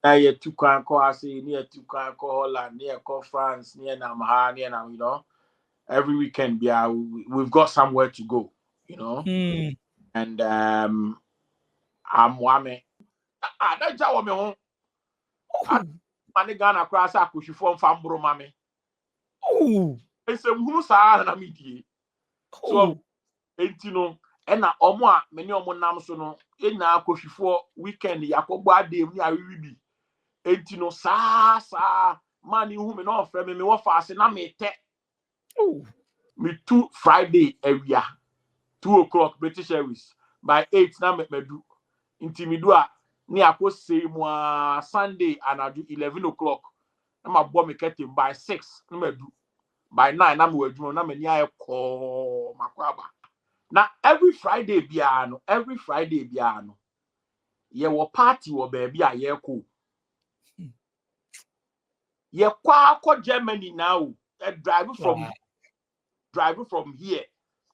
You two can call us near two can call Holland, near call France, near Namaha, near now, you know. Every weekend, yeah, we've got somewhere to go, you know. And I'm wame. That's how I'm home. I'm Ghana cross a push from Fambro Mammy. Oh, It's a moose and a media. So, you know, and na omo many omo nam so no e na akohwifo weekend yakogbo adem ni awibi enti no sa man hu me no ofre me wo fa ase na me te me 2 Friday awia 2 o'clock British Airways by 8 na me do enti me do a ni akose mu a Sunday anadu 11 o'clock na ma bo me ketem by 6 na me do by 9 na me wadwuma na me ni ayeko makwaba. Now every Friday biano, ye wo party wo baby a ye ko. Ye kwa Germany now, driving from here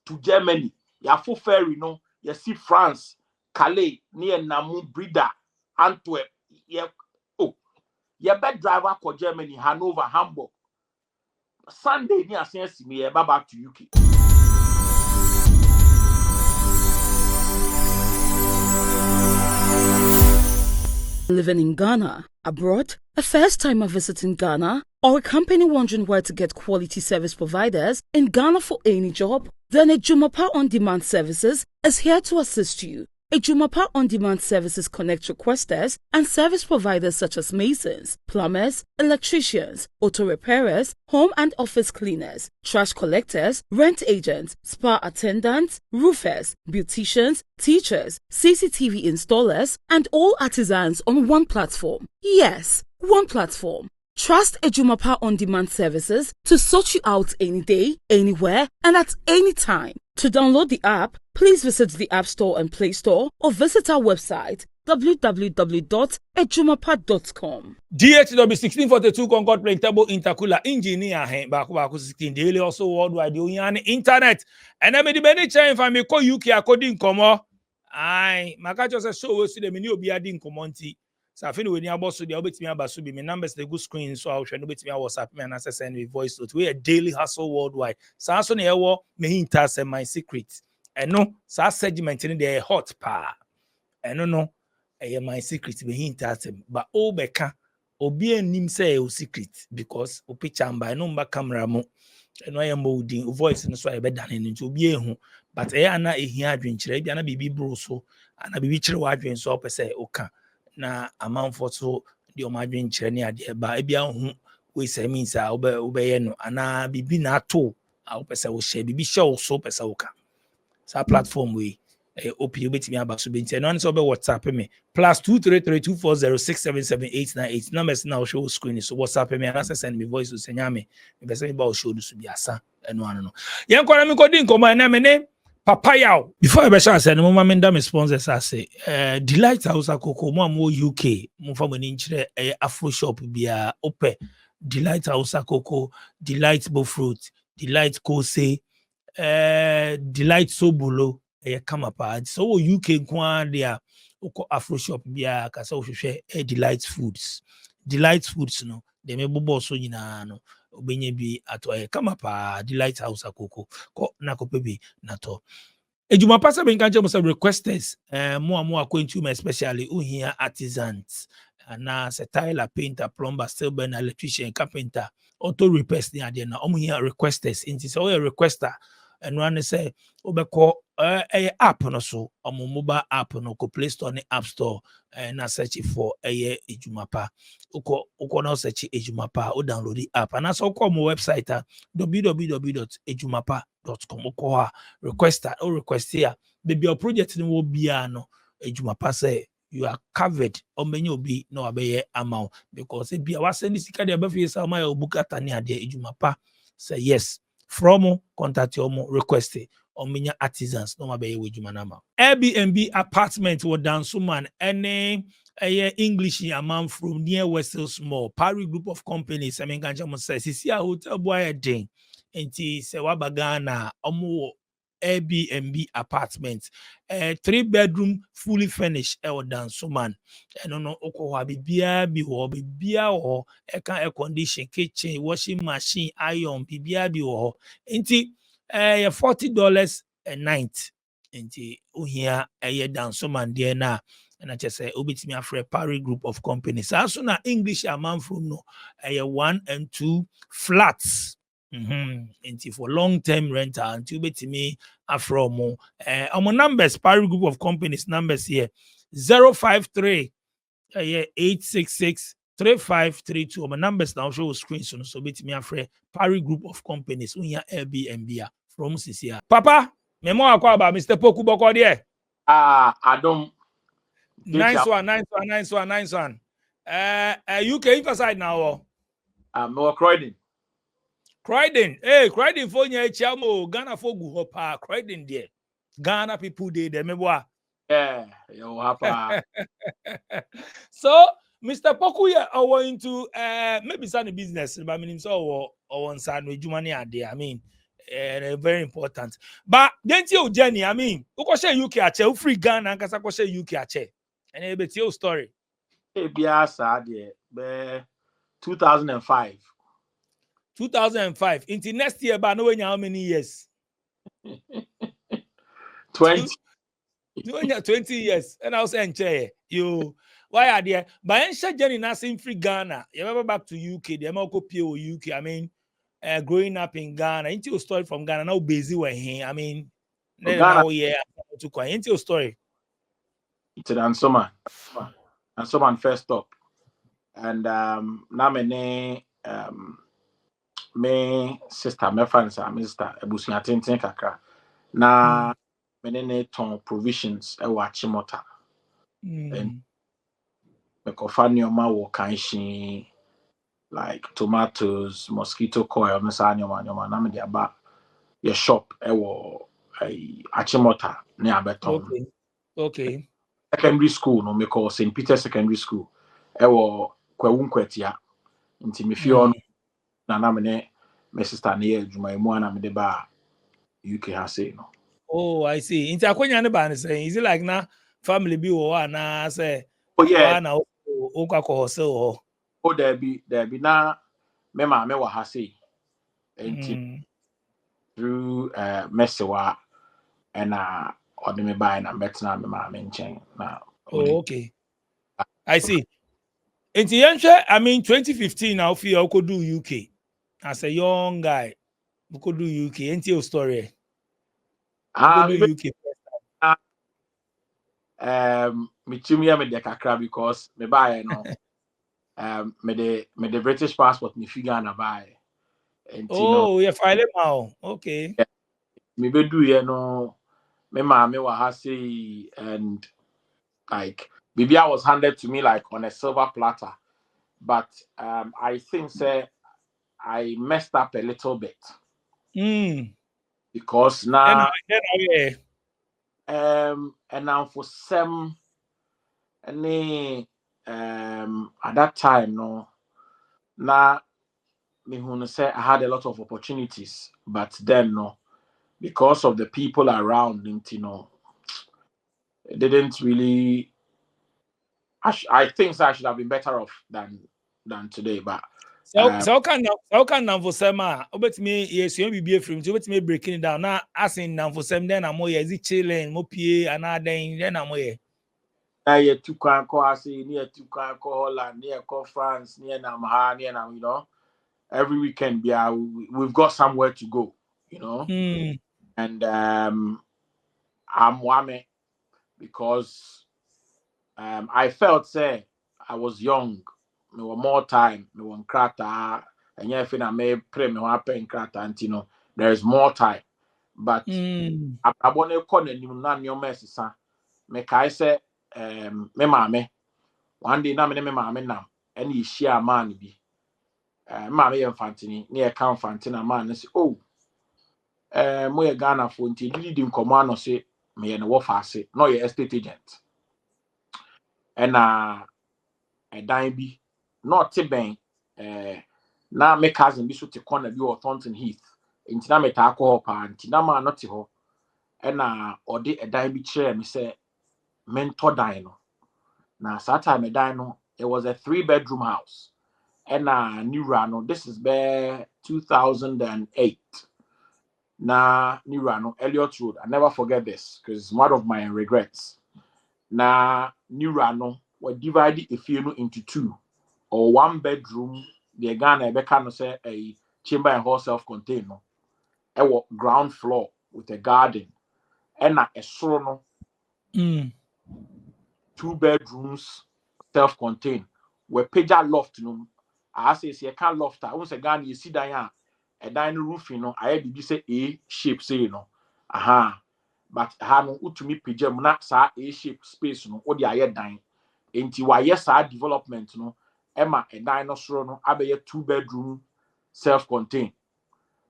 to Germany. Ya full ferry no, you see France, Calais, near Namu, Breda, Antwerp. Ye bed driver for Germany, Hanover, Hamburg. Sunday ni asensi me back to UK. Living in Ghana, abroad, a first-timer visiting Ghana, or a company wondering where to get quality service providers in Ghana for any job? Then Ejumapa On Demand Services is here to assist you. Ejumapa On Demand Services connect requesters and service providers such as masons, plumbers, electricians, auto repairers, home and office cleaners, trash collectors, rent agents, spa attendants, roofers, beauticians, teachers, CCTV installers, and all artisans on one platform. Yes, one platform. Trust Ejumapa On Demand Services to sort you out any day, anywhere, and at any time. To download the app, please visit the App Store and Play Store or visit our website www.ejumapa.com. DHW 1642 Concord Plain Table Intercooler Engineer Baku 16 daily also worldwide on internet. And I made many change if me call UK according komo. Aye, maka just show we see the menu obi adin komonti. So I feel when you about so the obetimi abaso be my numbers the good screen so I'll show no betimi WhatsApp me and send me voice note. We a daily hustle worldwide. So so na ewo me hinta say my secret. And no, so segment in the hot pa. And no, my secret me hinta say but obeka obi anim say o secret because o picture by number camera mo. And I am molding voice no so I be dan into obi ehu but na ehia adwenkyere bia na bibi bro so na bibi kyere wa adwen so opese oka na amanfo so de o madwen kyere ne ade ba bia hu we say means a obeye no ana bibi na ato a opese wo share bibi share so opese oka sa platform we opi obetimi aba so benti no so be WhatsApp me +23324067789 numbers now show screen so WhatsApp me and send me voice to senya me be say me ba show do so biasa eno ano no yen kwara me kodi nkomo na me ne papa yaw before I be sure say no mama me ndam sponsors say Delight House Akoko mo am UK mo fa mo ni nkire Afro shop bia ope Delight House Akoko, Delight Bofruit, Delight Kose, Delight Sobulo come apart. So UK kwa dia oko Afro shop bia kasa ohwehwe Delight Foods no de me bobo so nyina no obenye bi ato come apart Delight House Akoko ko na ko pebi na to ejuma pasa ben kanche mo say requesters mo akwentu especially uhia artisans na se tiler, painter, plumber, steel burner, electrician, carpenter, auto repairs ni ade na omo here requesters inti so we requester and one say obeko app no so omo mobile app no ko Play Store ni App Store na search for ejumapa uko na search ejumapa o download the app and so ko mo website www.ejumapa.com ko requester or request here baby your project ni wo bia no ejumapa say you are covered on many obi no abeye amount because if you are sending sika de abafi say my bukata ni ade ejumapa say yes from contact your request on many artisans no abeye ejuma na ma Airbnb apartment wo Dansuman any English amount from near Western Small Paris group of companies I mean kancha mo say sisi a hotel boy den enti se wabagana omo Airbnb apartment. 3-bedroom, fully furnished. Dansoman. No, Okowa bibia bi ho, bibia ho. Air condition, kitchen, washing machine, iron, bibia bi ho. Inti, $40 a night. Inti, uhia, Dansoman, dear na. And I just say, obitimi afre Paris group of companies. As soon as English amount from no, 1 and 2 flats. Into for long-term rental until me afro mo. Numbers, Paris group of companies numbers here 053 866 3532. My numbers now show screen so me afre Paris group of companies. We Airbnb from Sisia. Papa, memo akwa about Mr. Poku Boko there. I don't. Nice one. UK inside now. No Croydon. Croydon, Croydon for your chamo, Ghana for Guhopa, Croydon there. Ghana people there, remember? Yeah, you hapa. So, Mr. Pokuya, I want into maybe some business, but I mean, so or one side with money are there. I mean, very important. But then you Jenny, I mean, who say UK ache, free Ghana, and Kasa say UK ache. And a bit your story. Biasa there, 2005. 2005. Into next year, but knowing how many years? 20. 20 years. And I was saying, you why are there? But I'm Jenny Nassing free Ghana. You ever back to UK? The American PO UK. I mean, growing up in Ghana. Into your story from Ghana. Now busy with him. I mean, now yeah, to quite into your story. It's an Dansoman. Dansoman first stop. And now me sister, my friends, Mr. Ebusia Tintin Kakra. Na menene ton provisions e wa Chimota. And me kofa ma wo kanshi like tomatoes, mosquito coil, no sa nyoma na me dia ba your shop e wo Achimota ne abeton. Okay. Secondary school no me call St. Peter Secondary School. E wo kwawunkwetia. Nti me fi on na me sister ne adwuma mu ana me de ba UK ha say no. Oh, I see. Into akonya ne ba say is it like na family bi wo na say oh yeah na o kwa ko so oh there be na me ma me wa ha say enti through mesewa and or me buy na betna me ma me nchen na. Oh, okay. I see. Into yenhwe, I mean 2015 now fi you could do UK as a young guy. You could do UK. Into your story. Me chimia me de kakra because me buy no me the British passport me figure na buy. Oh, you file it now. Okay. Me be do ye no me ma me wa ha say and like BBI was handed to me like on a silver platter, but I think say I messed up a little bit because now and now for some any at that time no now me who say I had a lot of opportunities, but then no, because of the people around you know, it didn't really. I think I should have been better off than today, but so can now for some obet me yes you be from to obet me breaking it down now asking now for some then I'm more is it chilling mo pie another then I'm more I took ko say near to ko Holland near ko France near Namha near you know every weekend we've got somewhere to go, you know. And I'm wame because I felt say I was young. Me were more time. Me won krata. And yeah, if I may pray me want pen krata, and you know there is more time. But I want to call the new nan your message. Me kai say me mame. One day na me mame nam. Any share man be. Mame infantini near account fantina man say oh. Mo ye Ghana for nti didi nkomo ano say me ye no wo faase no ye estate agent. And a dan bi not ben na me cousin bi so te corner bi o Thornton Heath nti na me ta akọ pa nti na ma no te ho ɛna ɔde ɛdan bi kyerɛ me sɛ mentɔ dan no. Na saa time dan no, it was a 3-bedroom house. ɛna ne wura no, this is bɛɛ 2008. Na ne wura no, Elliot Road, I never forget this because it's one of my regrets. Na ne wura no, we divided efie no into 2 or 1 bedroom. The Ghana ebeka no say a chamber and hall self-contained no. Ewo ground floor with a garden. Ɛna ɛsoro no 2 bedrooms self-contained. We pager loft no. I say can loft. I won't say Ghana you see that a dine roofing no. I had say A shape say no. Aha. But no utumi pager na sa A shape space no. Odi aye dine. Enti wa yes development no. Emma a dinosaur no abeye 2 bedroom self-contained.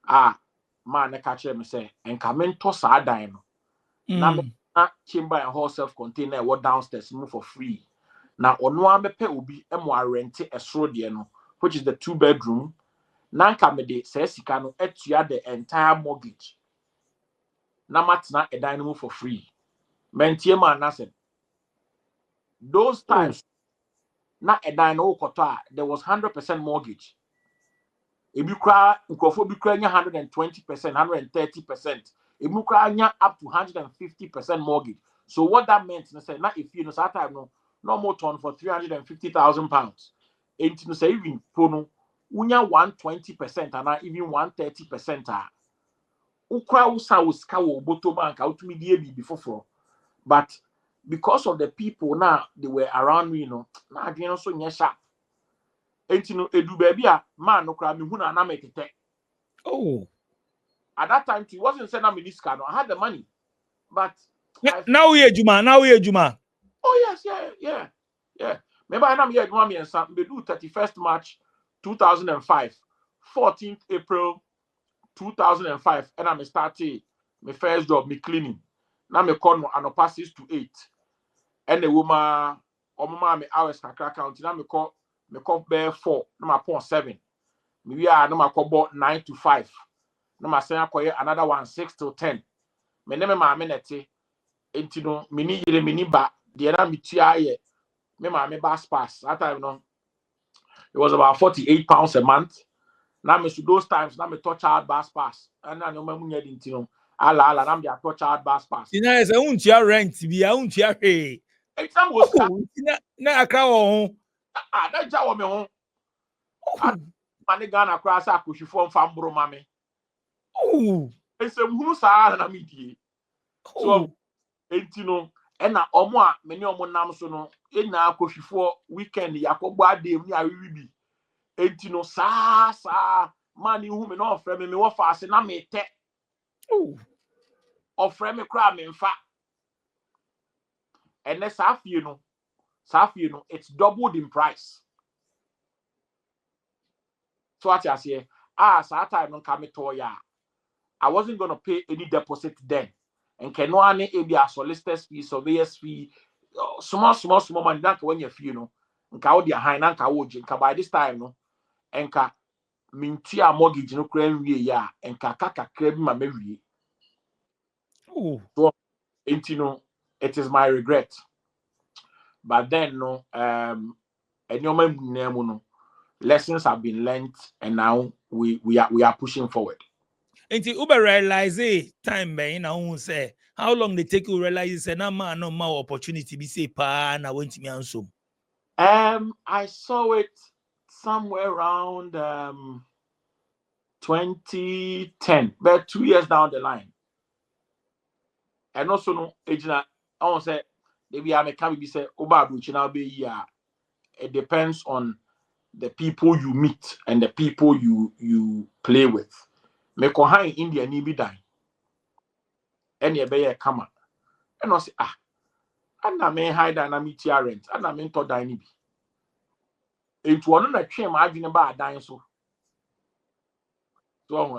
Man na catch me say enkamento sa dan no. Na chamber and hall self-contained na what downstairs move for free. Na ono amepe obi emo rent esoro de no, which is the 2 bedroom. Na nka me de say sika no etua the entire mortgage. Na matna a dan move for free. Mentie man na say those times na edan no koto there was 100% mortgage. Ebi kra nkofo bi kra nya 120%, 130%. Ebi kra nya up to 150% mortgage. So what that meant na say na if you know that time no more turn for 350,000 pounds. Enti no say even pono unya 120% and even 130%. Ukra usa uska wo boto bank outumi die bi before. But because of the people now they were around me, na adwene so nya sharp. Enti no edu baby a man no kra me hu na metete. Oh. At that time it wasn't saying I'm in this car. No, I had the money. But now we Juma. Oh yes, yeah. Remember I'm here Juma and some they do 31st March 2005, 14th April 2005, and I'm starting my first job, me cleaning. Now me call no anopa 6 to 8. And the woman mama me hours kakra count. Now me call bear 4, no my point 7. Me are no my call 9 to 5. No my say another one 6 to 10. Me name ma me nete. Enti no mini yire mini ba de na me tua ye. Me ma me bus pass. That time no it was about £48 a month. Now me those times now me touch child bus pass. And now no me munya dinti no. Ala na me touch child bus pass. Ina ese untia rent bi a untia he. Exam was na akra wo ho. That jaw me ho. Mane Ghana kra sa akohwifo mfa mbro ma me. Oh. Ese mhunu sa na me die. So enti no na omo a me ne omo nam so no na akohwifo weekend yakogbo adem ni awiwi bi. Enti no sa man hu me no ofre me wo fa ase na me te. Oh. Ofre me kra me mfa. And the Safie no, it's doubled in price. So what I say, so time no come to ya. I wasn't gonna pay any deposit then. And can no any be a solicitor's fee, surveyor's fee, small money that when you feel no, and ka odi a high na ka woji, and by this time no, and ka mintia mortgage no crane we ya, and ka crane ma me. Oh, so it is my regret. But then no, lessons have been learned, and now we are pushing forward. Until Uber realize time be na who say how long they take you realize say na man no more opportunity be say pa na went me answer. I saw it somewhere around 2010, but 2 years down the line. And also no ejina I want say maybe I can be say Oba Bruchina be it depends on the people you meet and the people you play with. Me ko ha in India ni bi dan. And ye be ye kama. And I say ana me hide na me tia rent. Ana me to dan ni bi. It one na twe ma adwene ba dan so. So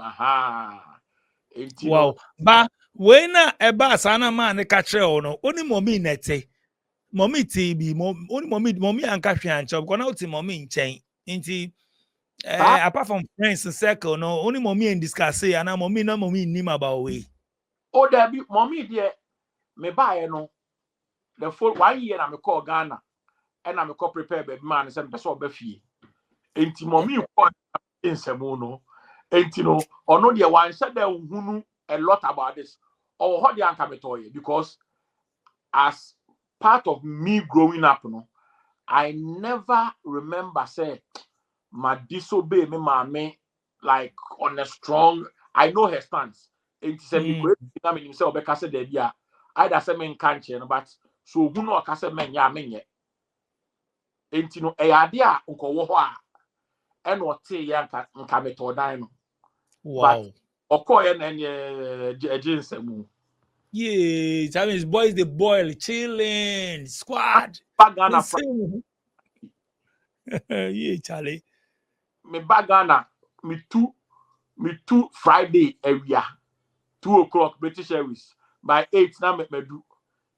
wow. Ba when eba sana man ka kire o no oni mommy nete. Mommy TB oni mommy anka hwe anche because na oti mommy nchen. Nti apart from friends and circle no only mommy and discuss say and mommy na mommy nim about way. Oh, there be mommy dear. Me buy no. The full 1 year na me call Ghana. And I'm a prepare baby man and person be fee. Enti mommy call in Semono. Enti no, or no dear one said there who knew a lot about this. Or how the ankametoye because as part of me growing up, no, I never remember say my disobey me mommy like on a strong. I know her stance. Enti say me go na me say obeka say there bia. Either say me nkanche but so who no ka say men ya menye. Enti no ade a nkowo ho a e no te ya nka metodan no. Wow. But okoye na enye ensemu. Yeah, that means boys the boil chilling squad. Bagana Yeah, Charlie. me bagana me two Friday area 2:00 British Airways by 8 na me do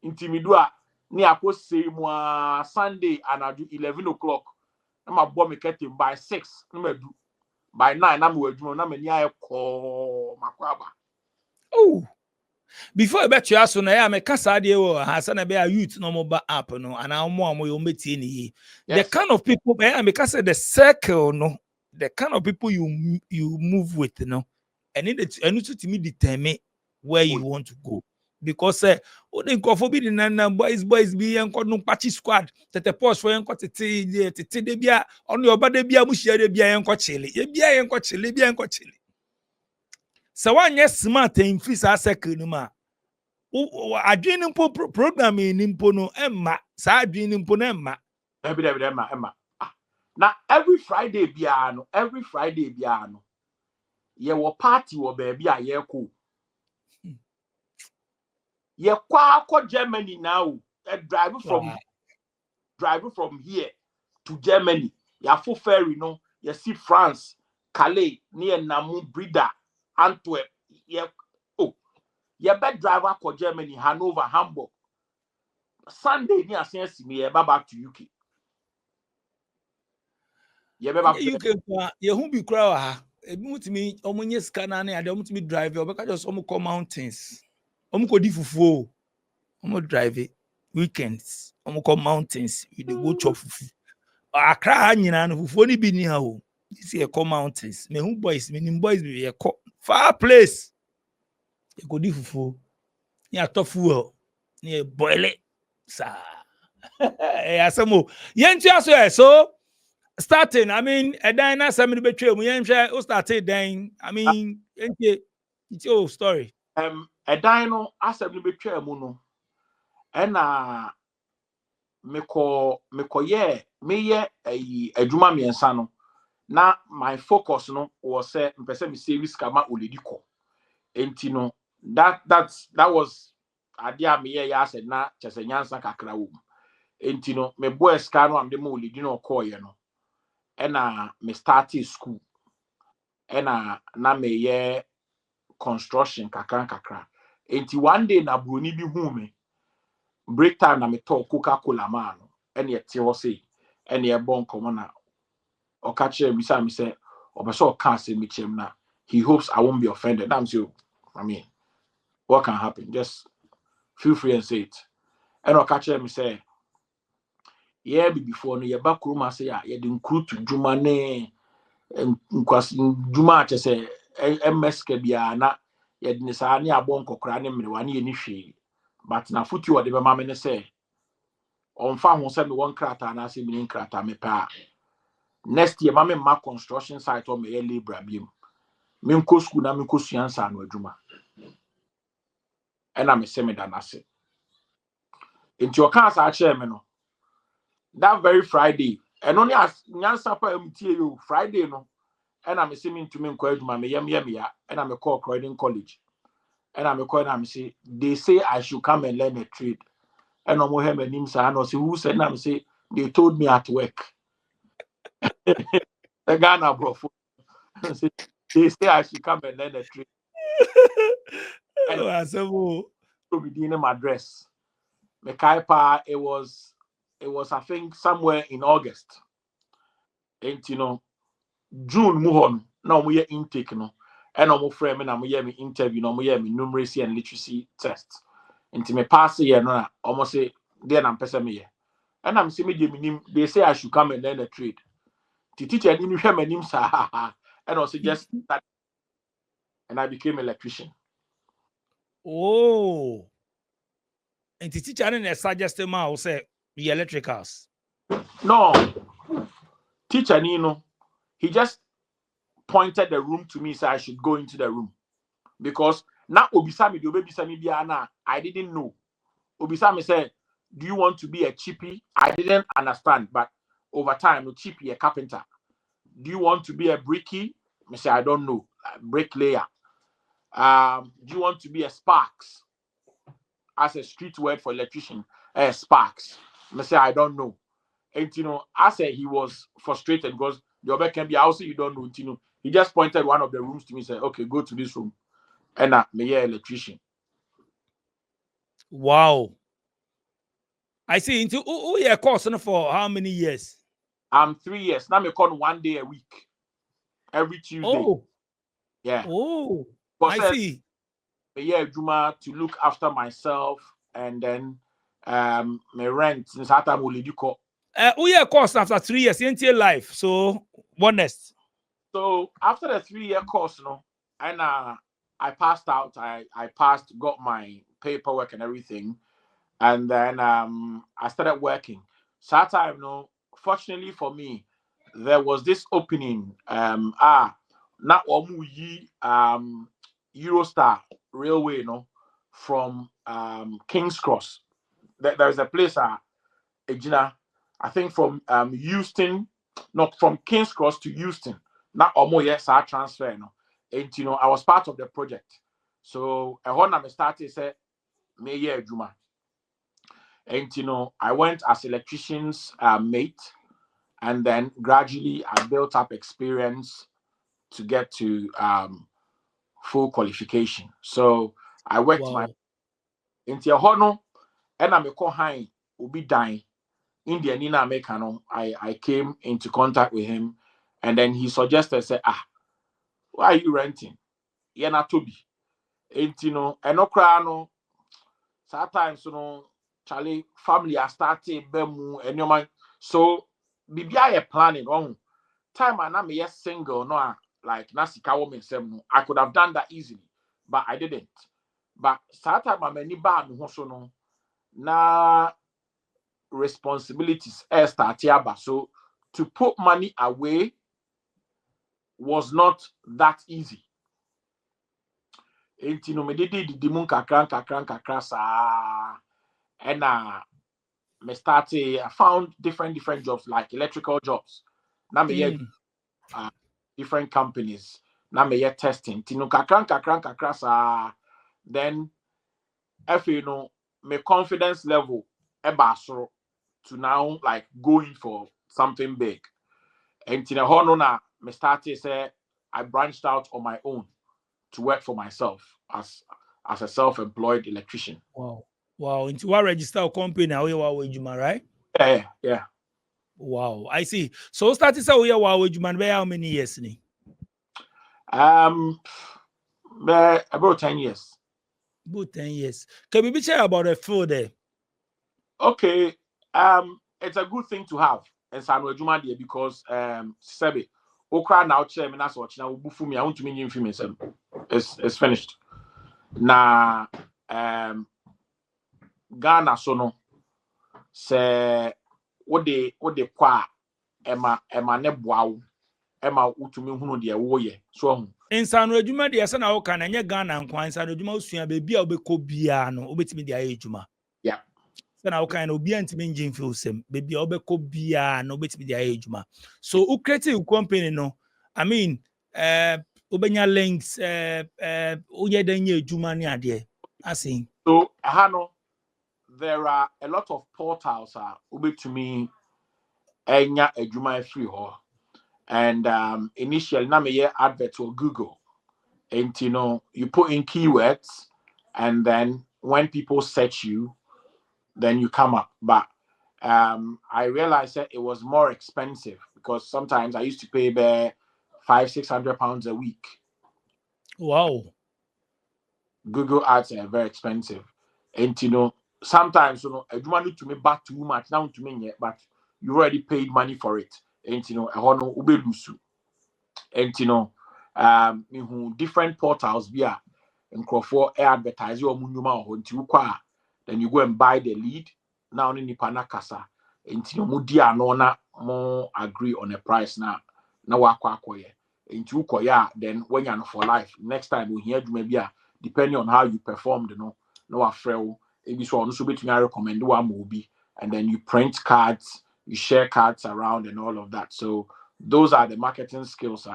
intimidu a ni akose mu Sunday anadu 11:00 na ma bo me ketem by 6 na me do by 9 na me wadwuma na me ni ayeko makwaba. Oh, before I bet you ask na ya me kasa de wo ha na be a youth no mobile app no and omo yo metie ni. The kind of people I me kasa the circle no, the kind of people you move with no, and it to me determine where you want to go. Because o de nkofo bi na boys bi enko no party squad tete post for enko tete de bia ono oba de bia mu hia de bia enko chile ye bia enko chile so wanye smart and free sa circle no ma adwene mpo program ni mpo no emma sa adwene mpo na emma Emma. Na every Friday bia no ye wo party wo baby a ye ko ye kwa Germany now driving from here to Germany ya full ferry no you see France Calais near Namu Breda Antwerp ye be driver ko Germany Hanover Hamburg Sunday ni asensi me ye back to UK ye be back UK kwa ye hu bi kra wa ha ebi mutimi omunye scanner na ade mutimi drive obeka just omu come mountains omu ko di fufu omu drive weekends omu come mountains we dey go chop fufu Accra nyina no fufu ni bi ni ha o this here come mountains me hu boys be ye ko far place ye go di fufu ni atofu ni boil it sa asemo yentu aso so starting, I mean, a diner, somebody betray me. Who started then? I mean, it's your story. A dino, assembly betray muno. And me a juma mi ensano. Na my focus no was me service kama ulediko. Entino that was idea me ya said na chese nyansa kakra wo. Entino me boy scano am de mo uledino koye no. Ena me started school ena na me ye construction kakra enti one day na broni bi hu me break time na me talk Coca-Cola man ena ye te ho say ena ye bon komo na o ka kire mi say obeso o can say me chem na he hopes I won't be offended. I'm so I mean what can happen, just feel free and say it. Ena o ka kire mi say yeah before no ye ba kuruma say ya ye de nkru to djuma ne nkwasi djuma che say ms ka bia na ye de sa ne abon kokora ne mre wane ye ni hwe but na futi wo de be ma me ne say on fa ho say me won krata na say me krata me pa next year ma me ma construction site o me ye labor biem me nko school na me nko suansa no adwuma ena me se me da na se enti o kan sa kire me no that very Friday and only as nyansa pa mtie you Friday no and I'm saying to me adwuma me yam ya and I'm a call Croydon College and I'm a call and say they say I should come and learn a trade and I'm him and him say I know say who said I'm say they told me at work the Ghana bro they say I should come and learn a trade and so be in my address me kaipa it was I think somewhere in August. And you know, June muhon now we intake no. and I'm friend and I'm me interview, no me numeracy and literacy test. Into me pass year no almost say then I'm person me. And I'm saying me they say I should come and learn a trade. The teacher didn't hear my name, sir. And also just that, and I became an electrician. Oh. And the teacher didn't suggest him out say the electricals. No, teacher Nino, he just pointed the room to me, so I should go into the room. Because now Obisami, the Obisami Biana, I didn't know. Obisami said, do you want to be a chippy? I didn't understand, but over time, no chippy, a carpenter. Do you want to be a bricky? I say, I don't know. Bricklayer. Do you want to be a sparks? As a street word for electrician, sparks. I say, I don't know. And I said he was frustrated because the other can be also you don't know. He just pointed one of the rooms to me and said, okay, go to this room. And me electrician. Wow. I see. Into your course for how many years? 3 years. Now me call 1 day a week. Every Tuesday. Oh. Yeah. Oh. But I see. Juma to look after myself and then my rent since I time will you call. Your course after 3 years into life. So what next? So after the 3-year course, and I passed out. I passed, got my paperwork and everything, and then I started working. So that time, fortunately for me, there was this opening. Not Omuyi Eurostar Railway, from King's Cross. There is a place Ejina, I think from Houston, not from King's Cross to Houston. Not almost yes, I transfer, and I was part of the project. So when I started, say, me year Juma, and I went as electrician's mate, and then gradually I built up experience to get to full qualification. So I worked my into a hono, and I'm a kohine will be dying. India Nina Americano, I came into contact with him, and then he suggested, say, why are you renting? You're not to be. And no sometimes Charlie family are starting bemu and your man. So BBI planning on time and I'm a single, no like Nasika woman no. I could have done that easily, but I didn't. But sometimes I'm any bad no na responsibilities start here. So to put money away was not that easy. Me did the moon kakran sa and me started. I found different jobs like electrical jobs. Now me different companies. Now me testing. Tino kakran sa. Then if my confidence level ebasro to now like going for something big. And na me started say I branched out on my own to work for myself as a self-employed electrician. Wow. Into what register a company now you right? Yeah. Wow, I see. So started say we are how many years ni? About 10 years. About 10 years. Can we be chat about the field there? Okay. It's a good thing to have and Sanu Juma there because Sebi Okra now chairman as watch now bufu me I want to mean film it's finished. Na Ghana so no say what they kwa ema ne boawo ema utumi hunu de wo ye so Insano adwuma de ese na wo kan anya Ghana nkwan insano adwuma usua be bia obekọ bia no obetimi de aye adwuma. Yeah. Se na wo kan obi antimi engine feel sem be bia obekọ bia no obetimi de aye adwuma. So u creative company no I mean obenya links uye denye adwuma ni ade asin. So hano there are a lot of portals ubetumi enya adwuma free ho. And initially, na me advert to Google, and you put in keywords, and then when people search you, then you come up. But I realized that it was more expensive because sometimes I used to pay about £500-600 a week. Wow. Google ads are very expensive. And sometimes adwuma no to me back too much now to me yet, but you already paid money for it. And ɛhɔ no ube lusu. And different portals via nkrofo advertise your munuma or nti then you go and buy the lead. Now ni nipa kasa. And mo di ano na mo agree on a price na wakwa akoye. Nti ukoya then when you're for life. Next time we hear maybe depending on how you performed, no afraid. Maybe so on so between I recommend one movie, and then you print cards, you share cards around and all of that. So those are the marketing skills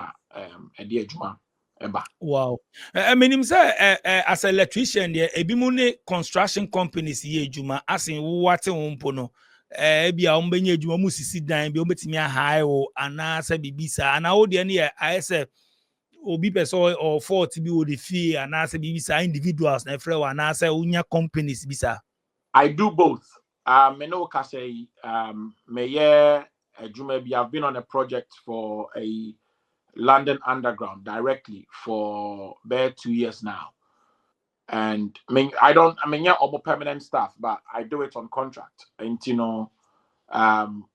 Wow. I mean, as an electrician, there, ebimune construction companies ye juma, as in what umpono. Ebi a umbenye juma musisi dan bi ombetimi ahai o anase bibisa ana o de ne I say obi person or 40 bi o de fee anase bibisa individuals na frɛ anase unya companies bisa. I do both. Me no ka say me yeah juma bi I've been on a project for a London Underground directly for about 2 years now. And I mean, yeah, almost permanent staff, but I do it on contract. And and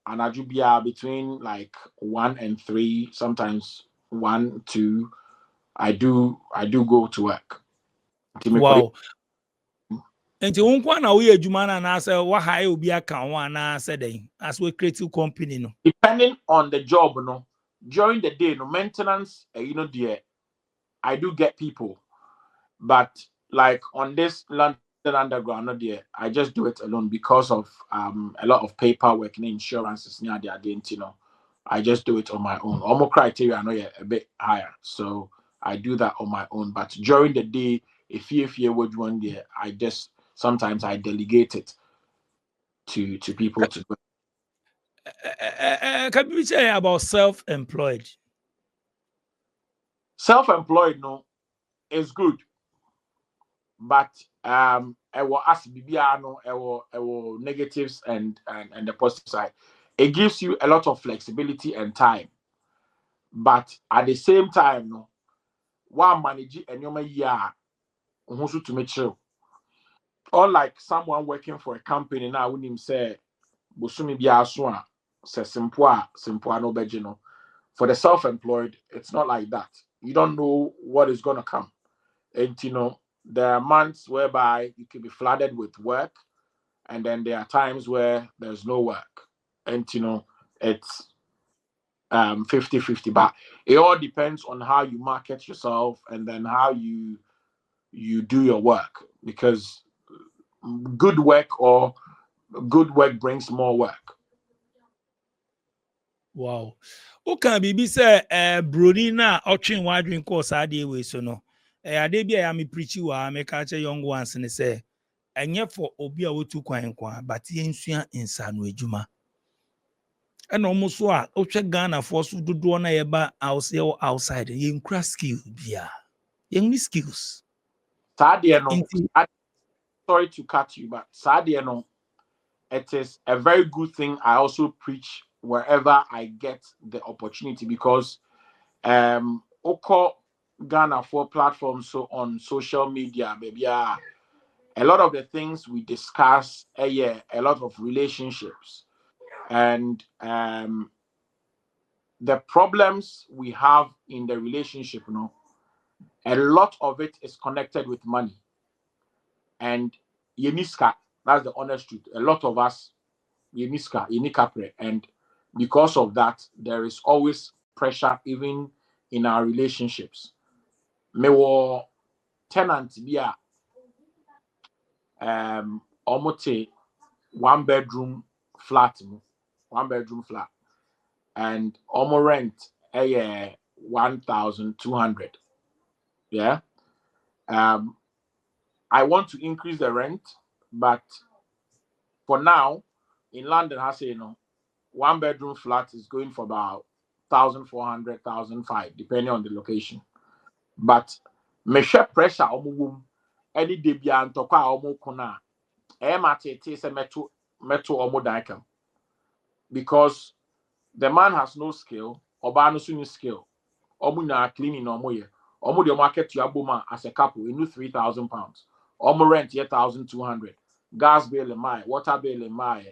I do be between like 1 and 3, sometimes 1, 2. I do go to work. Wow. Enti unkwa na uye jumana na say wa high obi aka one na say den as we creative company no. Depending on the job, during the day, maintenance, dear, I do get people, but like on this London Underground, no dear, I just do it alone because of a lot of paperwork and insurances near the identity, I just do it on my own. All my criteria I know a bit higher, so I do that on my own. But during the day, if you would one day, sometimes I delegate it to people to do. Can you say about self-employed? Self-employed, no, is good, but I will ask Bibiano, I will negatives and the positive side. It gives you a lot of flexibility and time, but at the same time, no, while managing and you're to make sure. Unlike someone working for a company now, when him say, "Busumi biaswa," say simple no begino. For the self-employed, it's not like that. You don't know what is gonna come, and there are months whereby you can be flooded with work, and then there are times where there's no work, and it's 50-50. But it all depends on how you market yourself and then how you do your work, because good work brings more work. Wow. Okay, bibi say broni na otwin wadwin course ade we so no. Ade bia me preach wa me ka che young ones ne say enye for obi a wotu kwan kwa but yensua insa no adwuma. Ena omo so a otwe Ghana for so dodo na yeba outside yenkura skill bia. Yen skills. Sadie no, sorry to cut you, but sadie no, it is a very good thing. I also preach wherever I get the opportunity, because Oko Ghana for platforms, so on social media, maybe a lot of the things we discuss, a lot of relationships, and the problems we have in the relationship, a lot of it is connected with money. And Yeniska, that's the honest truth. A lot of us, Yenikapre, and because of that, there is always pressure even in our relationships. Me wo tenant be almost 1 bedroom flat, and almost rent 1,200. Yeah. I want to increase the rent, but for now, in London, I say 1 bedroom flat is going for about 1,400, 1,500, depending on the location. But me share pressure any day beyond to kona because the man has no skill, or no skill, or cleaning or moye, Omo the market to Aboma as a couple, you know £3,000. Omo rent 1,200. Gas bill in my, water bill in my,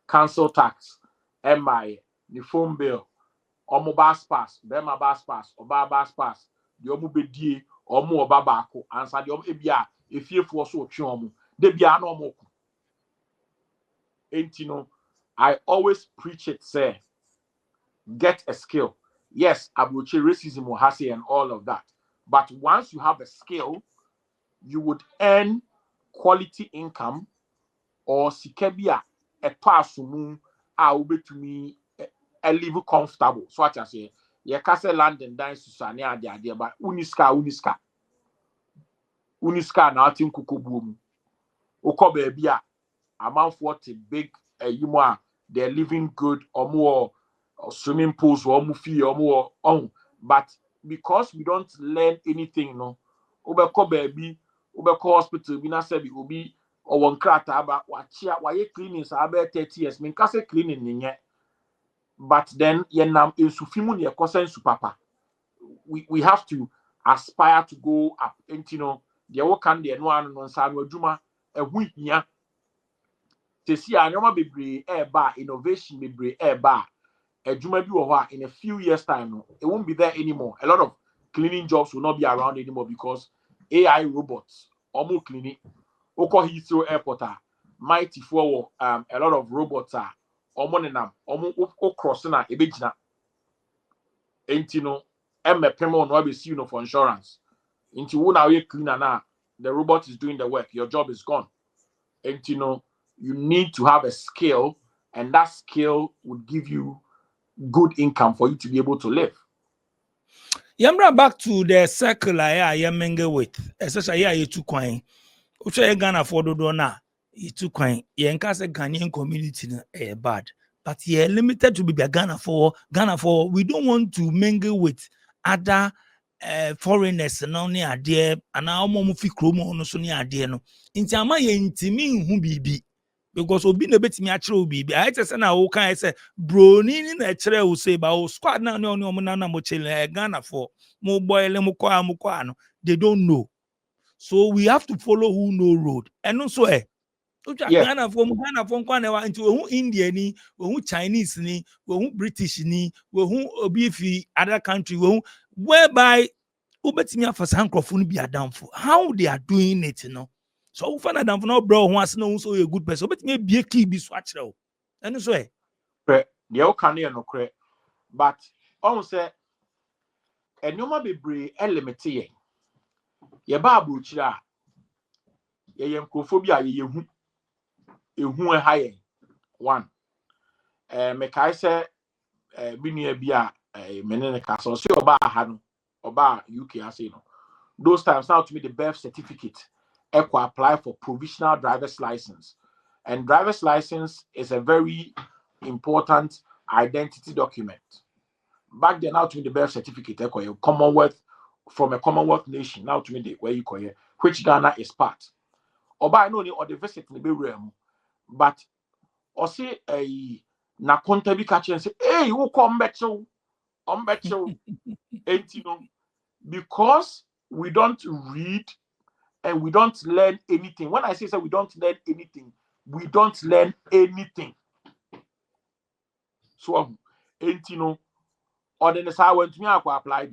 council tax, my, the phone bill, omo bus pass, bema bus pass, oba bus pass, the omo bedie, omo oba bako, answer the omo ebia, if you for so chomo, de bia no mo. And you know, I always preach it, say, get a skill. Yes, abuche racism or hasi and all of that. But once you have a skill, you would earn quality income or sikebia a pasumu to me a live comfortable. So what I say, ye kase land and dine susane idea, but uniska na atin kukubu. Oko baby amount for big you they're living good or more swimming pools or mufi or more on. But because we don't learn anything, no, ubeko baby, ubeko hospital, we not say we will be or one crata about why cleaning so about 30 years. Mean case cleaning in yet. But then yenam in sufimun ye kosen su papa. We have to aspire to go up. And you know, the work can the one on San Juma a week yeah. To see a normal bebre bar innovation bebre bar a Juma be in a few years' time, it won't be there anymore. A lot of cleaning jobs will not be around anymore because AI robots almost cleaning. Oko Heathrow Airport mighty for a lot of robots are almost crossing a ebejina. Ain't you know, payment on what we see for insurance. Into who now you cleaner now, the robot is doing the work, your job is gone. And you know, you need to have a skill, and that skill would give you good income for you to be able to live. Yambra back to the circle I mingle with, especially you two coin. Which I Ghana for do na you two coin. Yenkase Ghanaian community bad, but yeah, limited to be Ghana for. We don't want to mingle with other foreigners no near there, and now more fi chromo no so near there no. Inti ama ye intimi hu bibi. Because obi na betimi achire bibi. I say na wo kan say bro ni na achire wo say ba o squad na no na mo chele Ghana for mo boy le mo kwa no. They don't know. So we have to follow who know road. And also Ghana for kwa na into who Indian ni, who Chinese ni, who British ni, who obi fi other country whereby ubetimi afasa nkrofo be adamfo. How they are doing it, you know. So we find out no bro wants no so a good person. But maybe a key be swatched. And so the can no credit. But almost say a no be brave element here. Ye babu chira ye microphobia ye hu a high one. Me kai say binu bia menene ka so oba ha no oba UK ase no. Those times now to me the birth certificate equal apply for provisional driver's license, and driver's license is a very important identity document. Back then, now to me the birth certificate equal Commonwealth from a Commonwealth nation. Now to me the where you call here, which Ghana is part. Oba I know or the visit in the realm, but or say a na konta bi catch and say, hey, you come back so and you know, because we don't read and we don't learn anything. When I say we don't learn anything, we don't learn anything. So, and you know, or then I went to me, I apply.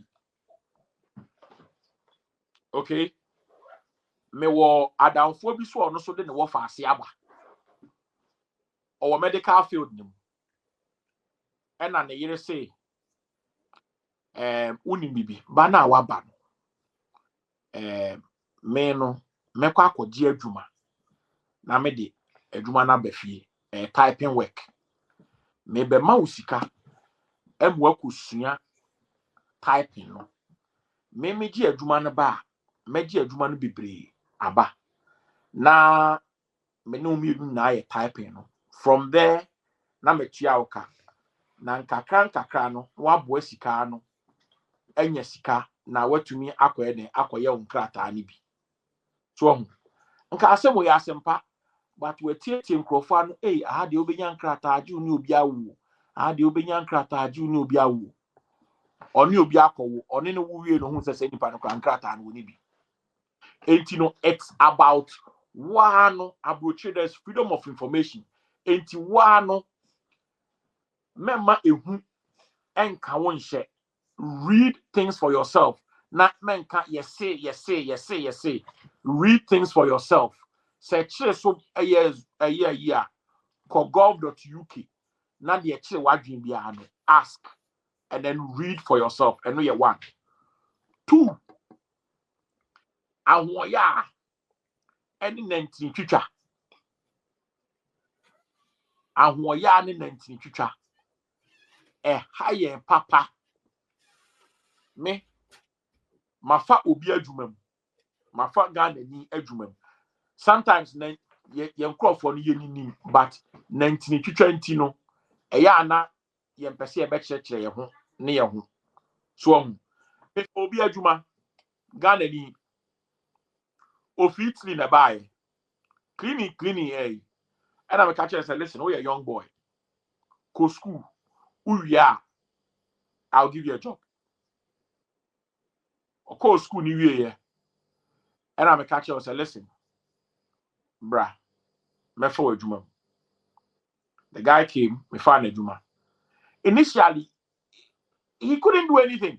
Okay, me wo adamfo bi so no so de ne wo fa ase aba. Or medical field nim. And na ne yere say, uni bibi, ba na wa ba no. Me no mekwa akogye adwuma na me de adwuma na ba fie typing work me be ma usika emu akosua typing no me gye adwuma no ba me gye adwuma no bebre aba na me no mi na ye typing no from there na me tua oka na nkakra no wa bo sika no enya sika na watumi akoye onkrata ni bi so nka asemo ya asempa but we tie nkrofo no aha de obenya nkrata aju ni obi awu aha de obenya nkrata aju ni obi awu Oni obi akowo, oni no wuwie no hu se nipa no krankrata no ni bi. Enti no it's about one abroad there's freedom of information. Enti one memma ehu enka won share. Read things for yourself. Na menka yes say. Read things for yourself. Say so a year gov.uk. Na de chire wadwin bia no ask and then read for yourself. And know you one. 2 ahoya any 19 twitwa. Ahoya ni 19 twitwa. Higher papa. Me mafa obi adwuma mu. Mafa Ghana ni adwuma mu. Sometimes yen crofo no yenini but 19 twitwa nti no eya na yen pese e be kyerɛkyerɛ ye ho ne ye ho. So obi adwuma Ghana ni ofitly na buy cleaning and I catch and say listen, we a young boy. Go school. I'll give you a job. Or call school new year. And I'm a catcher and say, listen, bruh, me for a juma. The guy came, me find a juma. Initially, he couldn't do anything.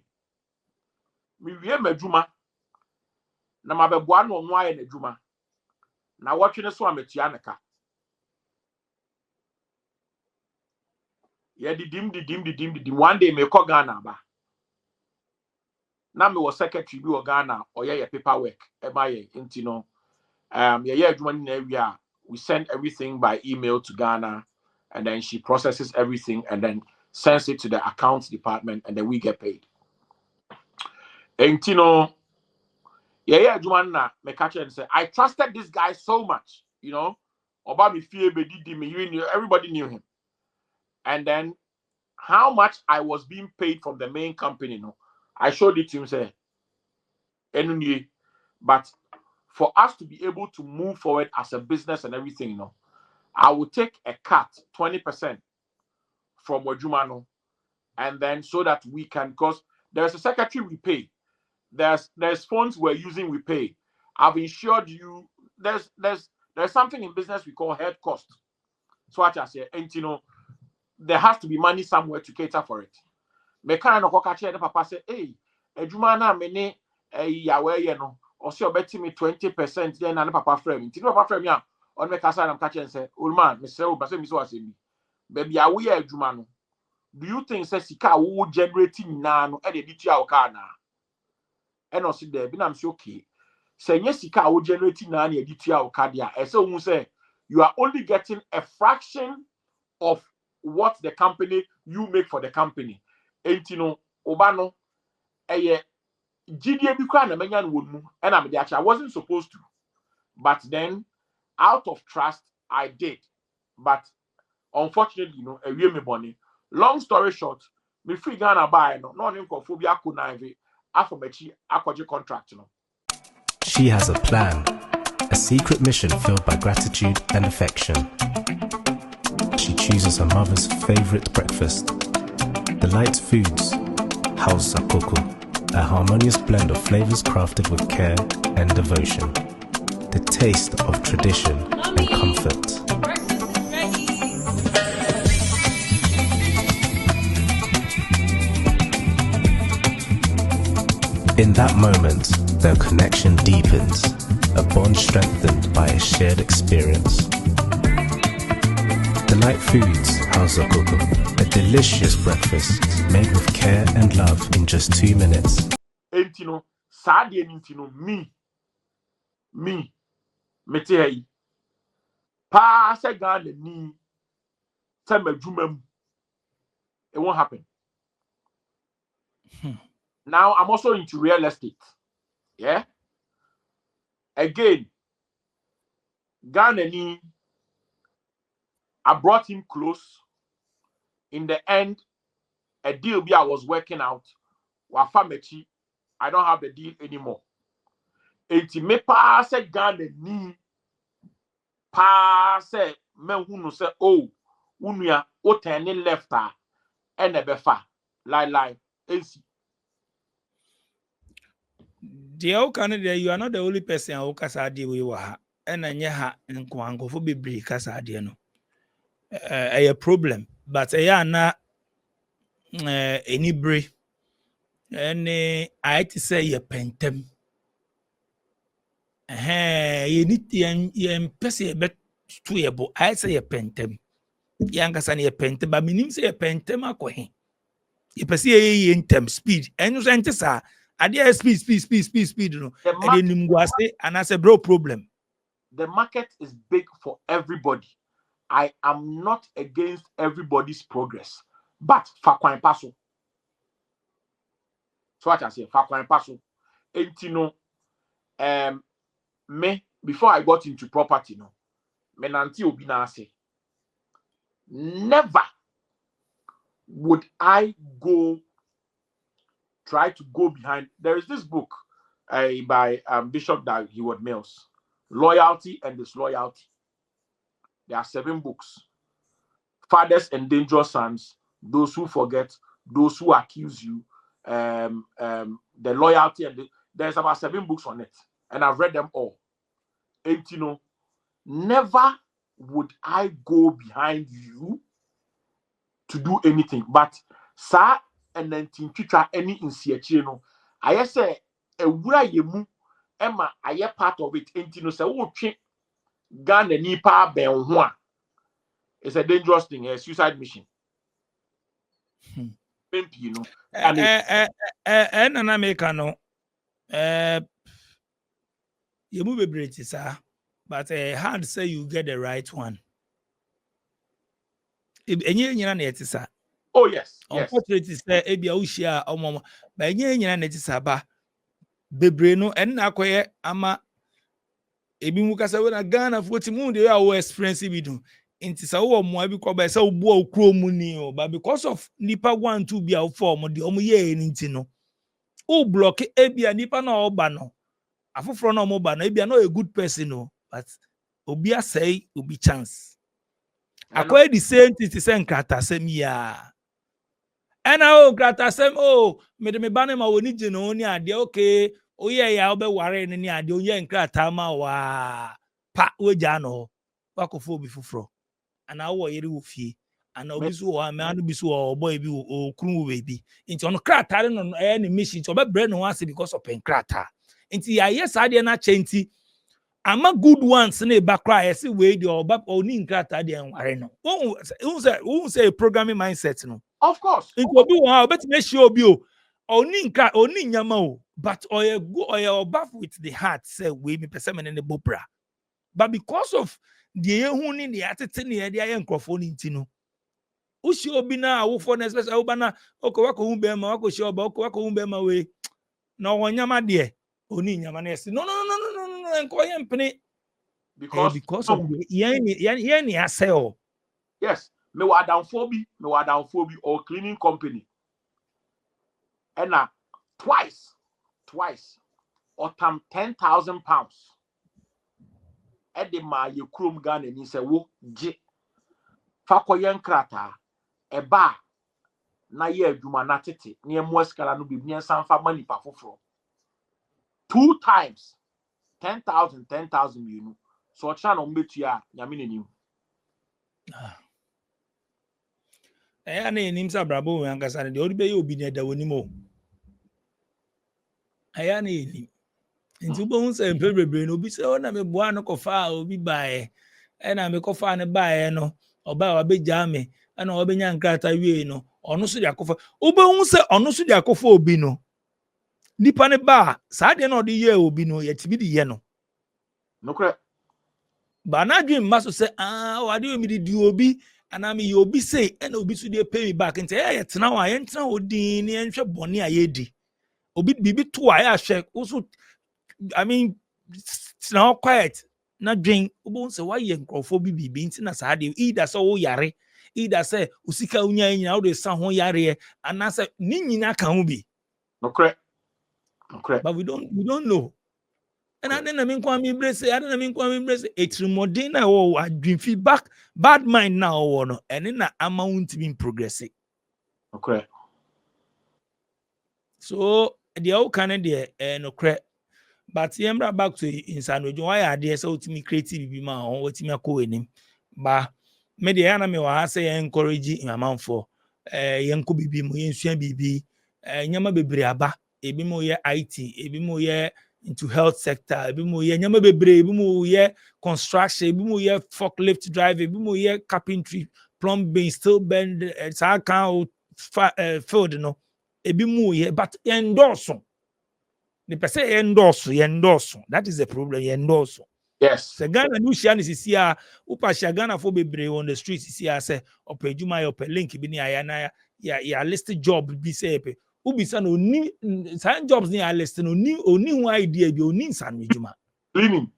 Me me juma. Na ma be boa no nwa na juma. Na watwe ne so ametua ne ka. Ye didim. One day me call Ghana ba. Na me was secretary bi o Ghana or ye paperwork e ba ye nti no we send everything by email to Ghana and then she processes everything and then sends it to the accounts department and then we get paid. And na me catch and say I trusted this guy so much, Oba me fear me everybody knew him. And then how much I was being paid from the main company, I showed it to him say but for us to be able to move forward as a business and everything, I will take a cut, 20% from Wajumano, and then so that we can, because there's a secretary we pay, there's funds we're using we pay. I've insured you. There's something in business we call head cost. So what I say, and there has to be money somewhere to cater for it. Me kind of the papa say, hey, Ejumana mene yawe or see betting me 20%, then and papa frame. Papa frame ya on me kasa and catch and say, old man, Mr. Obase miso asemi. Baby, are we Ejumano? Do you think say sika wo generating na no e de ditua o ka na? E no see there, I'm so okay. Say yes, sika wo generating na e ditua o ka dia. E say who say you are only getting a fraction of what the company you make for the company. Entino obano eye GDA bi kwa na menya no mu and I wasn't supposed to, but then out of trust I did, but unfortunately awie me money. Long story short, me free Ghana buy no nkofo bi akonaive afomachi akwaje contract no. She has a plan, a secret mission filled by gratitude and affection. She chooses her mother's favorite breakfast, Delight Foods, House Sakoko. A harmonious blend of flavors crafted with care and devotion. The taste of tradition and comfort. In that moment, their connection deepens, a bond strengthened by a shared experience. Delight Foods, House Sakoko. A delicious breakfast made with care and love in just 2 minutes. Entino, sadie nintino, me, metei. Pa se Ghana ni, se me jumem. It won't happen. Now I'm also into real estate. Yeah. Again, Ghana ni, I brought him close. In the end, a deal I was working out. Wafamechi, I don't have the deal anymore. Enti me pa se Ghana ni pa se me hunu se unua o turn left and ebefa lie ensi Dear Canada, you are not the only person who casadi we were, and ha and Kwango for be casadiano. A problem, but a na any bri, and I to say ye pentem. You need yen pessy a bet to I say a pentem. Yangasan ye pentem, but meaning say a pentem a coin. You perceive in term speed, and you send us I dare speed, you know. And then you say, and I say, bro, problem. The market is big for everybody. I am not against everybody's progress, but Fakwan Paso. So what I say, Fakwan Paso. And you know, me before I got into property, no, me nanti obina say, never would I try to go behind. There is this book by Bishop Dag Heward-Mills, Loyalty and Disloyalty. There are 7 books. Fathers and Dangerous Sons, Those Who Forget, Those Who Accuse You, the Loyalty, and there's about 7 books on it. And I've read them all. And you know, never would I go behind you to do anything. But sir, and then Twitter any in no. I say a wura yemu Emma I part of it. And you know, say oh Ghana nipa ben ho. It's a dangerous thing, a suicide mission. You know, And an Americano, you move a British, sir, but hard to say you get the right one. If oh, yes. Unfortunately, say, Ebia Ushia, or Mama, by Saba, Bebreno, and Nakoye, Ama Ebimukasa, when a Ghana for Timun, they are expensive. Inti sa wo mo abi ko ba sa obu okro mu ni o but because of nipa 1 2 bia o form the omo ye nti no o block ebia nipa na oba no afoforo na omo ba no ebia no a good person no but obi asai obi chance akoy the same thing to say nkrata sem ya ena o nkrata sem o me de me ba na ma woni je no ni ade okay o ye ya obe ware ni ade o ye nkrata ma wa pa weja no wakofo obi foforo and I will yeri ufie and obi so o ame bi so o boy bi o kru we bi nti ono krata no any mission to be bread no once because of pen krata nti ya yes ade na chenti ama good ones na ba cry yes we dey oba oni krata de enware no who say programming mindset no of course nti obi won obet me show obi o oni nyama o but oye go oye oba with the heart say we me person me ne bobra but because of the ehuni the atete ne de aye nkrofo ni ntino ushi obi na awofo na especially obana okowako hu be ma wako shi oba okowako hu be ma we na wonyama de oni nyama na esi no enko ye mpene because of yen asel yes me wa downfall bi or cleaning company and twice or tam 10,000 pounds ede ma ye krom Ghana ni se wo je fa koye nkrata eba na ye adwuma na tete na emu askara no bi nsan fa mani pa foforo 2 times 10,000 you know so cha no mbetu ya nyame nanim na enim sa brabo we angasa ne de odi be ye obi ne da wonim o aya na enim nti bo hu se mpebebre no obi se ona me boa no kofa obi bae na me kofa ne bae no oba wa beja me na obenya nkrata wie no ono so de akofa obo hu se ono so de akofa obi no nipa ne ba sa de na odi ye obi no yetibi di ye no nokre ba na dwen maso se wade o mi di obi ana me ye obi say na obi so de pay me back nti ye tena wa ye tena odin ne nhwe bone a ye di obi bibi to a ya hwe so I mean, it's now quiet. Not drink. Ubon say why you nkrofo bibi nti na sa de either so yare either say usika unya nyina wo de san ho yare and na say ni nyina kan ho bi. Okay. But we don't know. And I didn't mean kwa mi bless. Etrimodin na wo adwin feedback bad mind now wo no and na amount be progressing. Okay. So the o kan de no cre But yembra back to insanojo why are there so ultimate creative be ma on ultimate ko enim ba me de yana me wa say encourage amount for yenko bibi mo yensua bibi nyama bebre aba ebi mo ye IT ebi mo ye into health sector ebi mo ye nyama bebre ebi mo ye construction ebi mo ye forklift driver ebi mo ye carpentry plumbing steel bend sa kan field no ebi mo ye but endorse the person endorse. That is the problem. Endorse. Yes. The Ghana new share is here. Upa Ghana for bebre on the streets is here. Say opejuma ope link bi ni ayana ya list job bi say pe. Ubi san oni san jobs ni list no oni who idea bi oni san juma. Cleaning.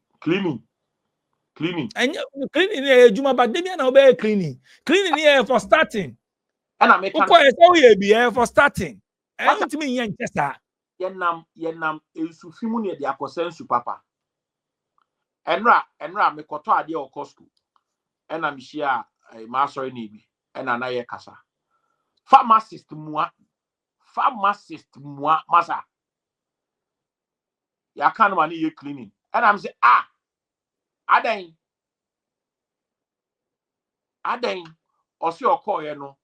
And cleaning ni juma but dem na obey cleaning. Cleaning ni for starting. And I make Uko e say we be for starting. I want me yan chesa. Yenam ensufimu ne de akosensu papa. Enra me koto ade o cost. Ena me share ma sorry ni bi. Ena na ye kasa. Pharmacist mua masa. Ya kan mani ye cleaning. Ena me say adan osi okọ ye no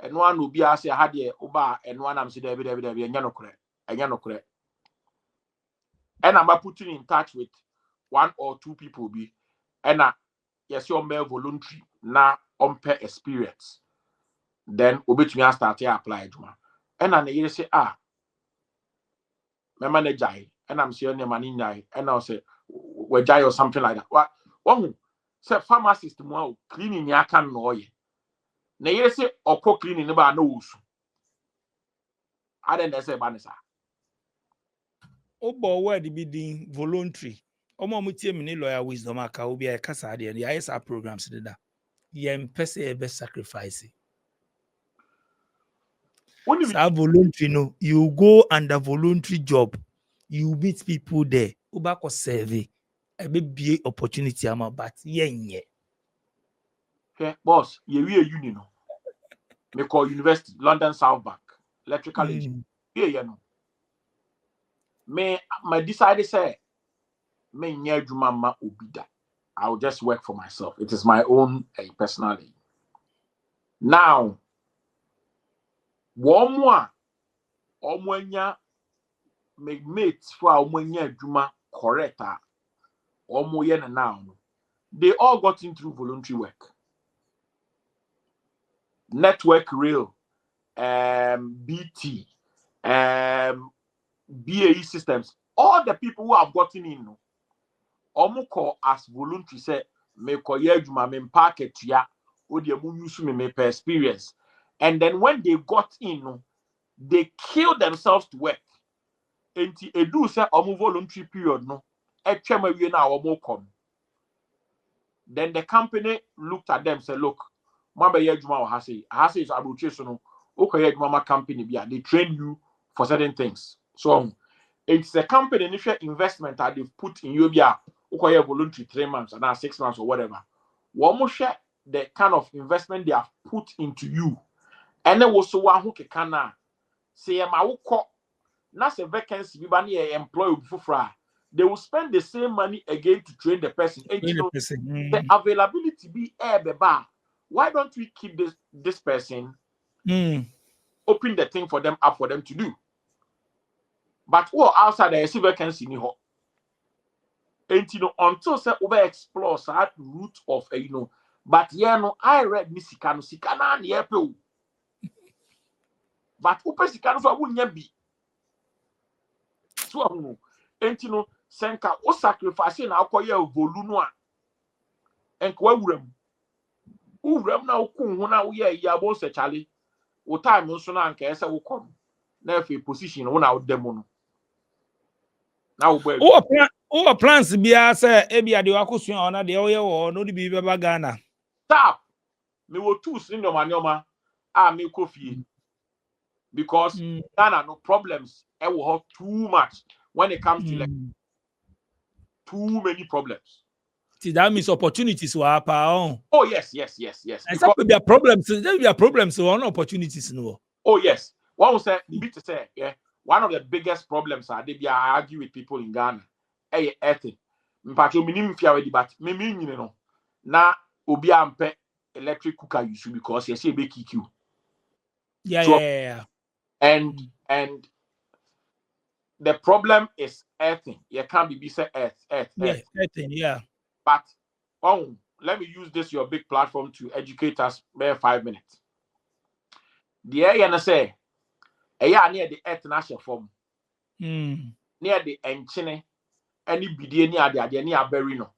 eno an obi ase ha de oba eno anam se de bi enya no kure and I'm putting in touch with 1 or 2 people be and yes your mere voluntary na on per experience then obetumi start to apply juma and na you say my manager and I'm saying your money nyai and I say we jai or something like that what say pharmacist mo cleaning ya kan no ye na you say okọ cleaning ba na usu aden say banisa Obo word be din voluntary. Omo mutie me ni lawyer wisdom aka obi e kasa de the ISR programs de da. Yem pese e be sacrifice. Sa voluntary no, you go under voluntary job. You meet people there. Oba ko serve. E be opportunity ama but yenye. Okay, boss, ye uni no. Me call University London South Bank electrical engineer. Yeah, no. Me decided say me nye juma ma obida. I'll just work for myself. It is my own personality. Now, one more omwenya me mates for omwenya juma correct omoye na now. They all got in through voluntary work. Network Rail, BT, BAE Systems, all the people who have gotten in, Omuko as voluntary say, me koye juma me packet ya, o de mu use me per experience. And then when they got in, they killed themselves to work. Enti edu say omu voluntary period no, etwema wie na omu kom. Then the company looked at them say, look, Mamba ye juma o hase is abuche so no, okay juma company bia, they train you for certain things. So it's a company initial investment that they've put in you bia, okay voluntary 3 months and now 6 months or whatever. One more share the kind of investment they have put into you. And then also one who can say ma wukọ na se vacancy bi ba na employ before they will spend the same money again to train the person. And you know, the availability be beba. Why don't we keep this person open the thing for them up for them to do? But outside there is vacancy ni ho. And you know, until say over explore that route of but I read Misikano Sikana ni epe. But upe Sikano so wunya bi. So and you know, senka o sacrifice na akoye volu no a. Enko awuram na ukun ho na wo ye ya bo se chale. Wo time nso na anka ese wo kom. Na efe position wo na wo demo no. Na wo gba. O plans bia say e bia de wakosua ona de oye wo no de bi beba Ghana. Tap. Me wo tools in nyoma me kofie. Because Ghana no problems e wo have too much when it comes to like too many problems. That means opportunities were up. Oh yes. And some there are problems so on opportunities no. Oh yes. One will say need to say one of the biggest problems are they argue with people in Ghana earthing. Mpacho minim fi already, but me no na obi ampe electric cooker use because you say be kick you. Yeah. And the problem is earthing. You can't be say earth. Yeah, earthing, yeah. But let me use this your big platform to educate us bare 5 minutes. The air you say near the earth national form. Near the enchine any bidie near the near bury no.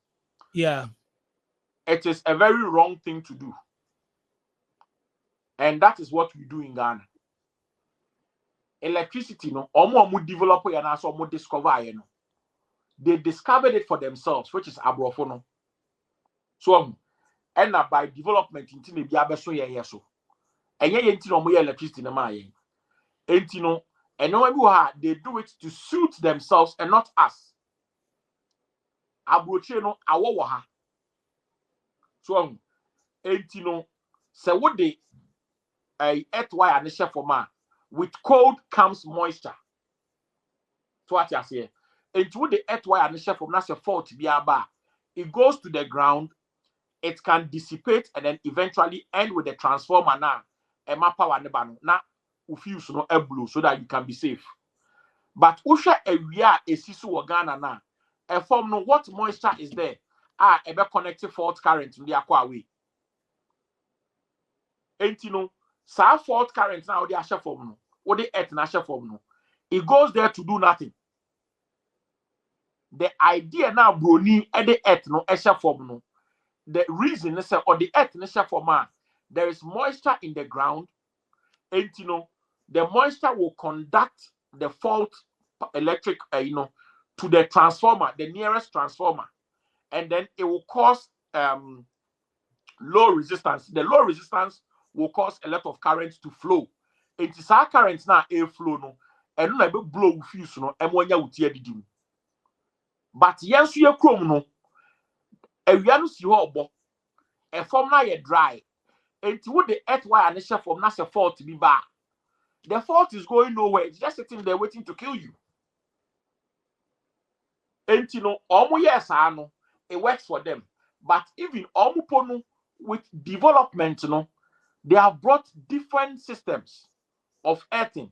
Yeah. It is a very wrong thing to do. And that is what we do in Ghana. Electricity, no, omo develop and so discover, you know. They discovered it for themselves, which is abrofo no. So, and by development in the Biabeso ye so. And ye no more electricity na ma ye. No, and no they do it to suit themselves and not us. Abroche no awo ha. So, no, so what they earth wire and share for man. With cold comes moisture. So what you say? Into the earth wire and share from that's a fault be aba. It goes to the ground, it can dissipate and then eventually end with the transformer now. And my power nebano na ufuse no blue so that you can be safe. But usha area esisu Ghana na a form no what moisture is there? Ebe connected fault current in the aqua way. No, sa fault current now the asha form no, or the earth na asha form no. It goes there to do nothing. The idea now broni and the earth no asha form no. The reason is or the earth asha form there is moisture in the ground, and the moisture will conduct the fault electric to the transformer, the nearest transformer, and then it will cause low resistance. The low resistance will cause a lot of current to flow. It is our current now air flow no, and no blow fuse no, and when you tear the dim. But yes, you chrome no, a realus you obo, a form now you dry, and to the earth wire and the from that's a fault to be bad. The fault is going nowhere, it's just sitting there waiting to kill you. And yes, I know it works for them. But even Omupono with development, they have brought different systems of earthing.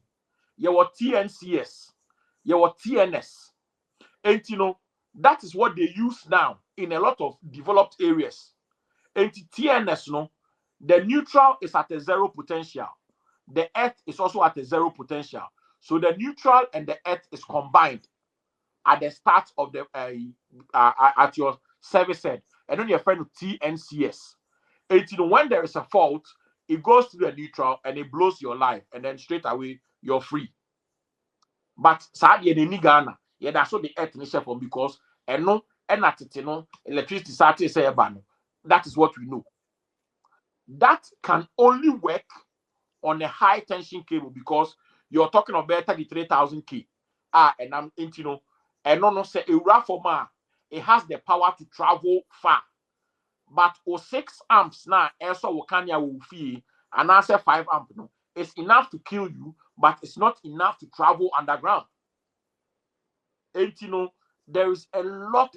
Your TNCS, your TNS. And that is what they use now in a lot of developed areas. And TNS, the neutral is at a zero potential. The earth is also at a zero potential. So the neutral and the earth is combined at the start of the at your service head, and then you're referring to TNCS. And when there is a fault, it goes to the neutral and it blows your life, and then straight away you're free. But sadly, in Ghana, that's what the earth is from because electricity started say that is what we know. That can only work on a high tension cable because you're talking about 33,000 K. And I'm into and no say a rough format, it has the power to travel far. But 6 amps now, also Wakanya will feel, and I say 5 amp no, it's enough to kill you, but it's not enough to travel underground. And there is a lot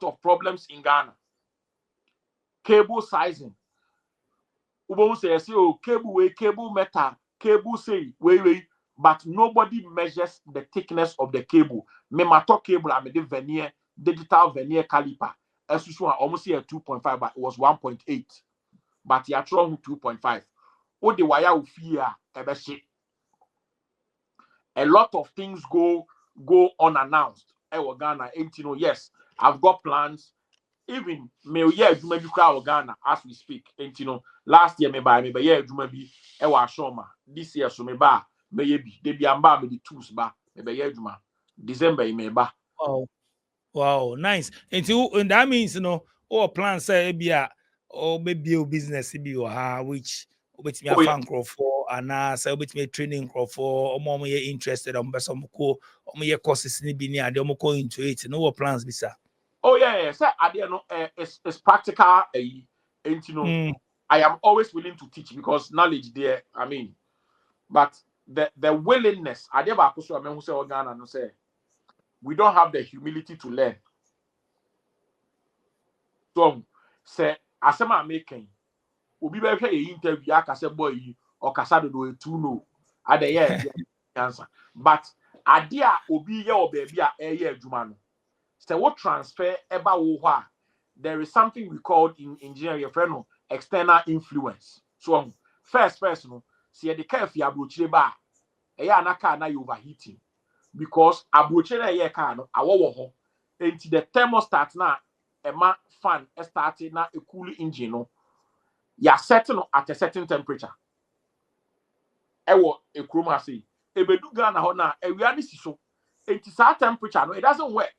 of problems in Ghana. Cable sizing. Ubon say, oh, cable metal, cable say, wait. But nobody measures the thickness of the cable. Memato cable, I made the veneer, digital veneer caliper. As you saw, almost here 2.5, but it was 1.8. But you are trying 2.5. Oh, the wire will fear a shit. A lot of things go unannounced. Ghana, yes, I've got plans. Even me maybe crowd Ghana as we speak. Last year me maybe Shoma. This year so maybe they be amba me the tools ba maybe December me ba. Wow, nice. And that means all plans say or maybe a business which which me a fan crop for and say which me training crop for or more interested on some courses ni be near the go into it. No plans be sir. Oh yeah. Say it's practical. I am always willing to teach because knowledge there. I mean, but the willingness. I never so I who say Ghana no say we don't have the humility to learn. So, say, as I'm making, Obi be a interview, I say boy, or Casado do it too no. At the end, answer. But idea Obi ye or baby a year Jumano. So what transfer eba there is something we call in engineering friend external influence. So first no see the car if you abroach ba na car na you overheating because abroach na ye car no awo ho enti the thermostat na ema fan starting na a cool engine no ya setting at a certain temperature ewo e chroma say ebedu Ghana ho na ewia ni si so enti sa temperature no it doesn't work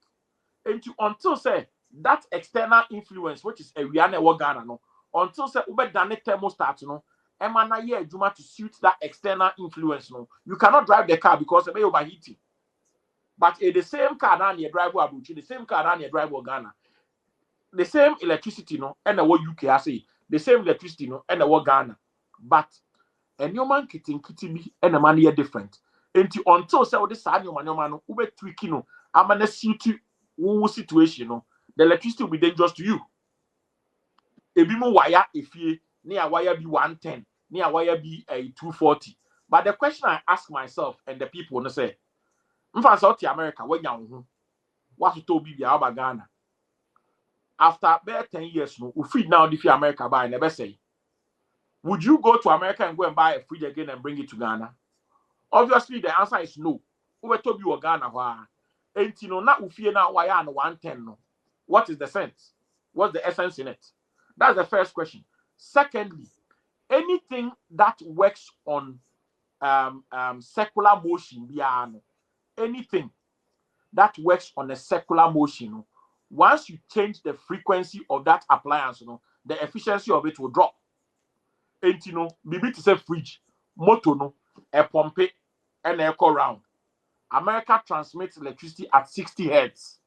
until say that external influence which is ewia na ewo Ghana no until say ube dane thermostat no ema na ye adwuma to suit that external influence no you cannot drive the car because it may overheating. But the same car na you drive Abuja, the same car na you drive Ghana, the same electricity no and the UK I say the same electricity no and the Ghana, but a new man kitty be and a man here different. Until say this side new man no ube tweaking no amana suit you situation no the electricity will be dangerous to you. Ebi mo wire efie near wire be 110 near wire be a 240. But the question I ask myself and the people no say mfa South America when you what to be about Ghana after about 10 years no we feed now the America buy never say would you go to America and go and buy a fridge again and bring it to Ghana? Obviously the answer is no. We told you Ghana why and you know not we now wire and 110 no. What is the sense? What's the essence in it? That's the first question. Secondly, anything that works on circular motion, anything that works on a circular motion, once you change the frequency of that appliance, the efficiency of it will drop. And you know, maybe to say fridge, motor, a pump, and a echo round. America transmits electricity at 60 hertz.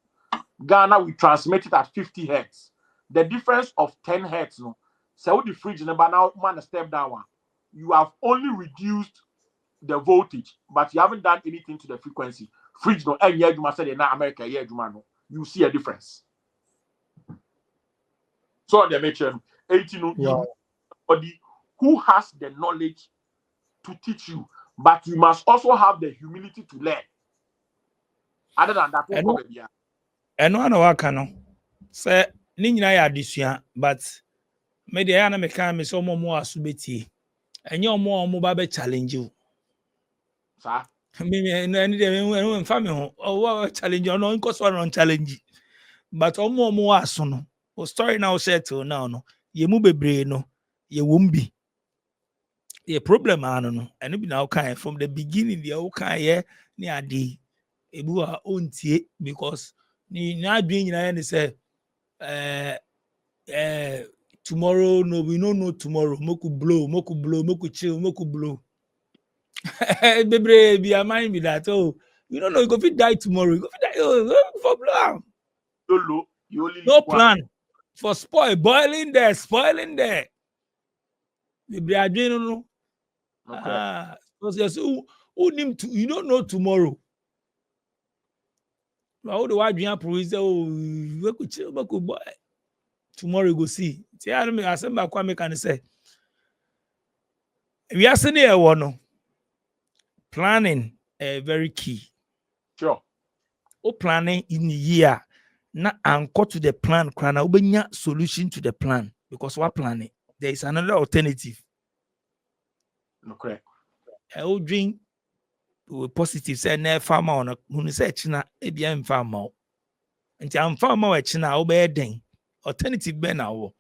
Ghana we transmit it at 50 hertz. The difference of 10 hertz, no. So the fridge number now man step down one. You have only reduced the voltage, but you haven't done anything to the frequency. Fridge no and you must say now America no. You see a difference. So they mention 18 somebody who has the knowledge to teach you, but you must also have the humility to learn. Other than that, and one waka no say ni nyina ya adesua but me de ya na me kan me so mo aso beti enye omo ba be challenge you sir me any de me mfa me ho o challenge no nko so no challenge but omo aso no o story now settle now no ye mu bebre no ye wombi ye problem anu no eno bi na kan from the beginning the o kan ye ni ade ebu a ontie because ni na adwen nyina ne say tomorrow no we don't know tomorrow moku moku chill moku blow bebre be mind me that oh you don't know you go fit die tomorrow you go fit die for blow you only no plan for spoiling there bebre adwen no because you don't know tomorrow. How do I dream prove oh moku chill moku boy tomorrow you go see. I assemble kwa me can say. We are saying here one planning very key. Sure. O planning in the year na anchor to the plan krana ubenya solution to the plan because what planning there is another alternative. Okay. O dream positive say na farmer on who say china e bia farmer. Nti am farmer we china obey den alternative be na wo.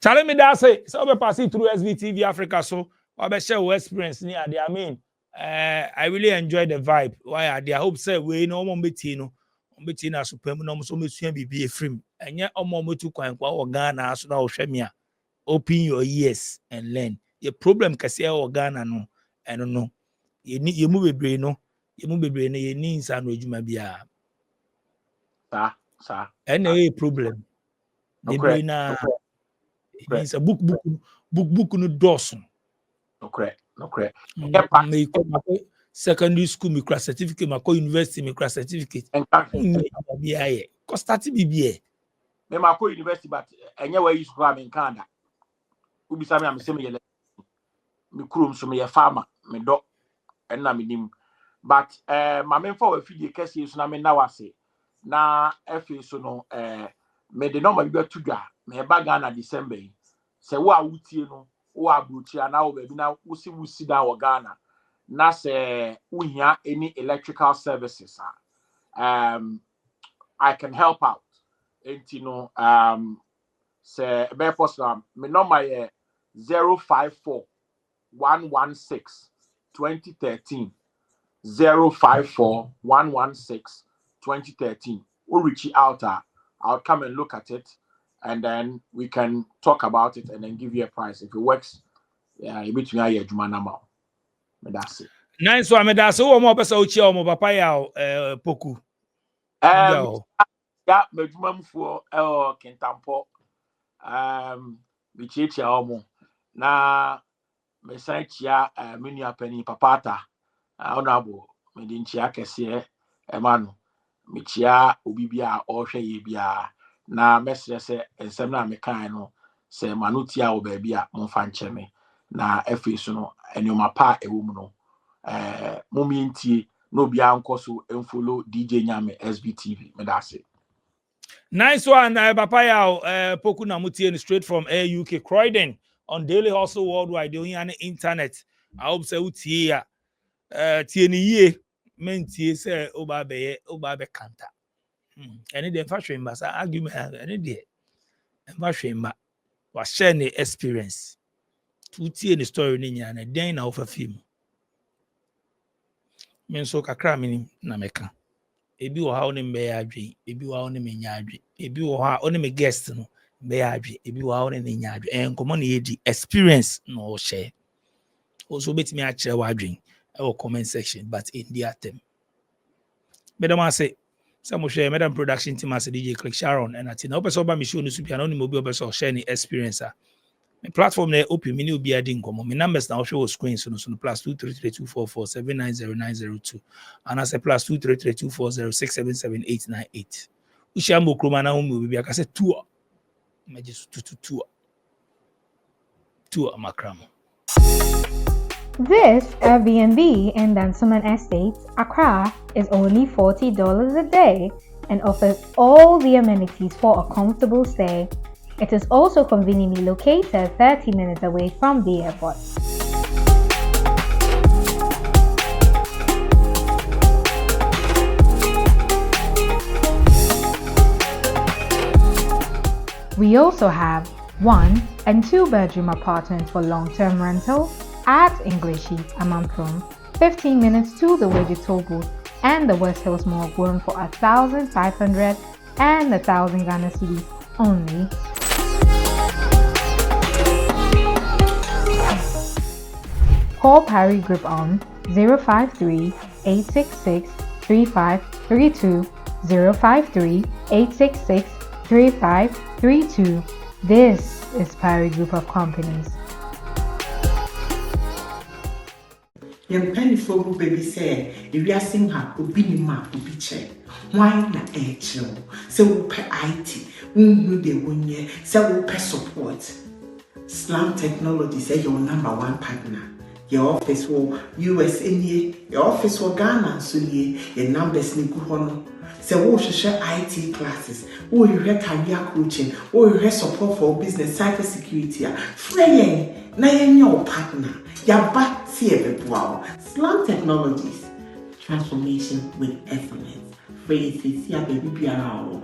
Tell me that say so we passing through SVTV Africa so we share our experience near there. I mean I really enjoy the vibe. Why I hope say we no mo beti na supreme no so mesua bibi efrim. Enye omo motu kwan kwa Ghana so na wo hwe me a open your ears and learn. The problem kase e Ghana no eno no ye mu bebre no ye ni nsa no adwuma bia. Sir. And a problem. The brain it's a book no Dawson. No correct. secondary school me class certificate, my university me class certificate. And Cause starting BBA. me ma ko university but enye we use kwa me Canada. Ubisa me am say me me kurom so me farmer me do na me nim but ma me for we fidie kese so na me na wase na efe so no me de normal be to dwa me ba Ghana December se wo awutie no wo abrochia na wo ba bi na wo si da wo Ghana na se uhia any electrical services I can help out and you know say be possible me number 054 116 2013 054 116 2013. We'll reach out. I'll come and look at it, and then we can talk about it and then give you a price. If it works, yeah, you between a juma number. That's it. Nice one, that's all more person uchi o mo papa ya poku. Yeah, me juma for Kentampo. Me chechi omo na me san chia menu apani papata. Honorable me din chia kese emanu. Me chia obi bia o hwe ye bia na mesre se ensem na me kan no se manutia wo ba bia monfa nche me na efe so no enoma pa ewo mu no momientie no bia nkoso enfollow DJ Nyame SBTV me da se. Nice one, Papaya Poku Namuti straight from Air UK Croydon on Daily Hustle Worldwide on the internet. I hope so here. TNE menti say obabe kanta. Any the fashion but argument any day. Fashion but was share the experience. To tie the story ni nya na den na ofa film. Men so kakra mini na meka. Ebi wo ha oni mbe ya adwen, ebi wo ha oni menya adwen, ebi wo ha oni me guest no mbe ya adwen, ebi wo ha oni nya adwen. Enkomo na yedi experience no share. Also betimi a kire wa adwen e comment section but in the term. Madam I say some share Madam production team as DJ Click Sharon and atina opeso ba me show no supia no ni mo bi opeso share ni experience a. My platform na open me ni obi adi nkomo. My numbers na show screen so no +2332447900902 and as a +2332406778898. Ushambo kroma na home obi aka say tour. Me just tour makramo. This Airbnb in Dansoman Estates, Accra, is only $40 a day and offers all the amenities for a comfortable stay. It is also conveniently located 30 minutes away from the airport. We also have 1 and 2 bedroom apartments for long-term rental at Ingleshi, Amamprum, 15 minutes to the Wedge Toll Booth and the West Hills Mall going for 1,500 and 1,000 Ghana cedis only. Call Parry Group on 053-866-3532, 053-866-3532. This is Parry Group of Companies. Young penny for baby say, if you are seeing her, obi ni ma obi che. Why na chill? Say we pay IT, we de wonye, say we pay support. Slam Technology say your #1 partner. Your office will US in your office will Ghana so ye, your numbers ni kuhono. Say we share IT classes, we hear career coaching, we hear support for business cyber security. Free na your partner. Yaba wow. Slam Technologies, transformation with excellence. Free baby piano,